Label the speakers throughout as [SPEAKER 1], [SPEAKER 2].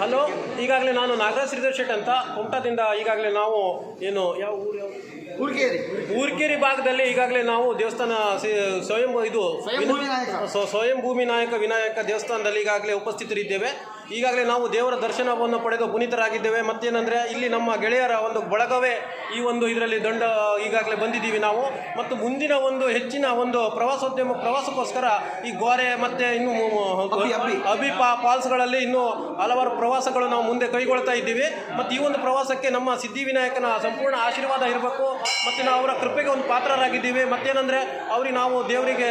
[SPEAKER 1] Hello, ಈಗಾಗಲೇ ನಾನು Nagaraj Sridhar set ಅಂತ ಕುಮಟಾದಿಂದ ಈಗಾಗಲೇ ನಾವು ಏನು ಯಾವ ಊರು ಊರ್ಕೇರಿ ಭಾಗದಲ್ಲಿ ಈಗಾಗಲೇ ನಾವು ದೇವಸ್ಥಾನ ಸ್ವಯಂ ಭೂಮಿ ನಾಯಕ ವಿನಾಯಕ ದೇವಸ್ಥಾನದಲ್ಲಿ ಈಗಾಗಲೇ ಉಪಸ್ಥಿತರಿದ್ದೇವೆ. ಈಗಾಗಲೇ ನಾವು ದೇವರ ದರ್ಶನವನ್ನು ಪಡೆದು ಪುನೀತರಾಗಿದ್ದೇವೆ. ಮತ್ತೇನೆಂದರೆ ಇಲ್ಲಿ ನಮ್ಮ ಗೆಳೆಯರ ಒಂದು ಬಳಗವೇ ಈ ಒಂದು ಇದರಲ್ಲಿ ಈಗಾಗಲೇ ಬಂದಿದ್ದೀವಿ ನಾವು. ಮತ್ತು ಮುಂದಿನ ಒಂದು ಹೆಚ್ಚಿನ ಒಂದು ಪ್ರವಾಸಕ್ಕೋಸ್ಕರ ಈ ಗೋರೆ ಮತ್ತು ಇನ್ನು ಅಬಿ ಫಾಲ್ಸ್ಗಳಲ್ಲಿ ಇನ್ನೂ ಹಲವಾರು ಪ್ರವಾಸಗಳು ನಾವು ಮುಂದೆ ಕೈಗೊಳ್ತಾ ಇದ್ದೀವಿ. ಮತ್ತು ಈ ಒಂದು ಪ್ರವಾಸಕ್ಕೆ ನಮ್ಮ ಸಿದ್ಧಿವಿನಾಯಕನ ಸಂಪೂರ್ಣ ಆಶೀರ್ವಾದ ಇರಬೇಕು ಮತ್ತು ನಾವು ಅವರ ಕೃಪೆಗೆ ಒಂದು ಪಾತ್ರರಾಗಿದ್ದೀವಿ. ಮತ್ತೇನೆಂದರೆ ಅವ್ರಿಗೆ ನಾವು ದೇವರಿಗೆ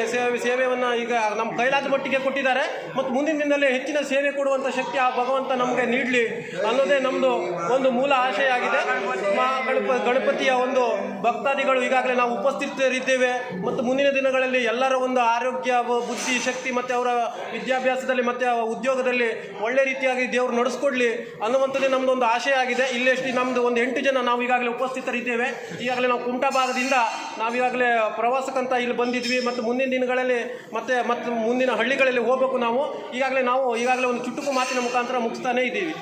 [SPEAKER 1] ಸೇವೆಯನ್ನು ಈಗ ನಮ್ಮ ಕೈಲಾದ ಮಟ್ಟಿಗೆ ಕೊಟ್ಟಿದ್ದಾರೆ. ಮತ್ತು ಮುಂದಿನ ದಿನದಲ್ಲಿ ಹೆಚ್ಚಿನ ಸೇವೆ ಕೊಡುವಂಥ ಶಕ್ತಿ ಆ ಭಗವಂತ ನಮಗೆ ನೀಡಲಿ ಅನ್ನೋದೇ ನಮ್ಮದು ಒಂದು ಮೂಲ ಆಶಯ ಆಗಿದೆ. ಗಣಪತಿಯ ಒಂದು ಭಕ್ತಾದಿಗಳು ಈಗಾಗಲೇ ನಾವು ಉಪಸ್ಥಿತರಿದ್ದೇವೆ. ಮತ್ತು ಮುಂದಿನ ದಿನಗಳಲ್ಲಿ ಎಲ್ಲರ ಒಂದು ಆರೋಗ್ಯ, ಬುದ್ಧಿ, ಶಕ್ತಿ ಮತ್ತು ಅವರ ವಿದ್ಯಾಭ್ಯಾಸದಲ್ಲಿ ಮತ್ತು ಉದ್ಯೋಗದಲ್ಲಿ ಒಳ್ಳೆ ರೀತಿಯಾಗಿ ದೇವರು ನಡೆಸ್ಕೊಡ್ಲಿ ಅನ್ನುವಂಥದ್ದೇ ನಮ್ಮದು ಒಂದು ಆಶಯ ಆಗಿದೆ. ಇಲ್ಲೆಷ್ಟು ನಮ್ಮದು ಒಂದು 8 ಜನ ನಾವು ಈಗಾಗಲೇ ಉಪಸ್ಥಿತರಿದ್ದೇವೆ. ಈಗಾಗಲೇ ನಾವು ಕುಮಟಾ ಭಾಗದಿಂದ ನಾವೀಗಾಗಲೇ ಪ್ರವಾಸಕ್ಕಂತ ಇಲ್ಲಿ ಬಂದಿದ್ವಿ. ಮತ್ತು ಮುಂದಿನ ದಿನಗಳಲ್ಲಿ ಮತ್ತೆ ಮುಂದಿನ ಹಳ್ಳಿಗಳಲ್ಲಿ ಹೋಗಬೇಕು ನಾವು. ಈಗಾಗಲೇ ಒಂದು ಚುಟುಕು ಮಾತಿನ ಮುಖಾಂತರ ಮುಗಿಸ್ತಾನೆ ಇದ್ದೀವಿ.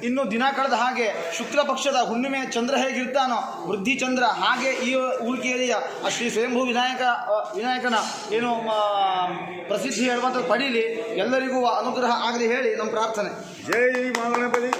[SPEAKER 2] ಇನ್ನು ದಿನ ಕಳೆದ ಹಾಗೆ ಶುಕ್ಲ ಪಕ್ಷದ ಹುಣ್ಣಿಮೆ ಚಂದ್ರ ಹೇಗಿರ್ತಾನೋ ವೃದ್ಧಿ ಚಂದ್ರ ಹಾಗೆ ಈ ಊರ್ಕೇರಿಯ ಶ್ರೀ ಸ್ವಯಂಭೂ ವಿನಾಯಕನ ಏನು ಪ್ರಸಿದ್ಧಿ ಹೇಳುವಂಥದ್ದು ಪಡೀಲಿ, ಎಲ್ಲರಿಗೂ ಅನುಗ್ರಹ ಆಗಲಿ ಹೇಳಿ ನಮ್ಮ ಪ್ರಾರ್ಥನೆ.
[SPEAKER 3] ಜೈ ಮಹಾಗಣಪತಿ.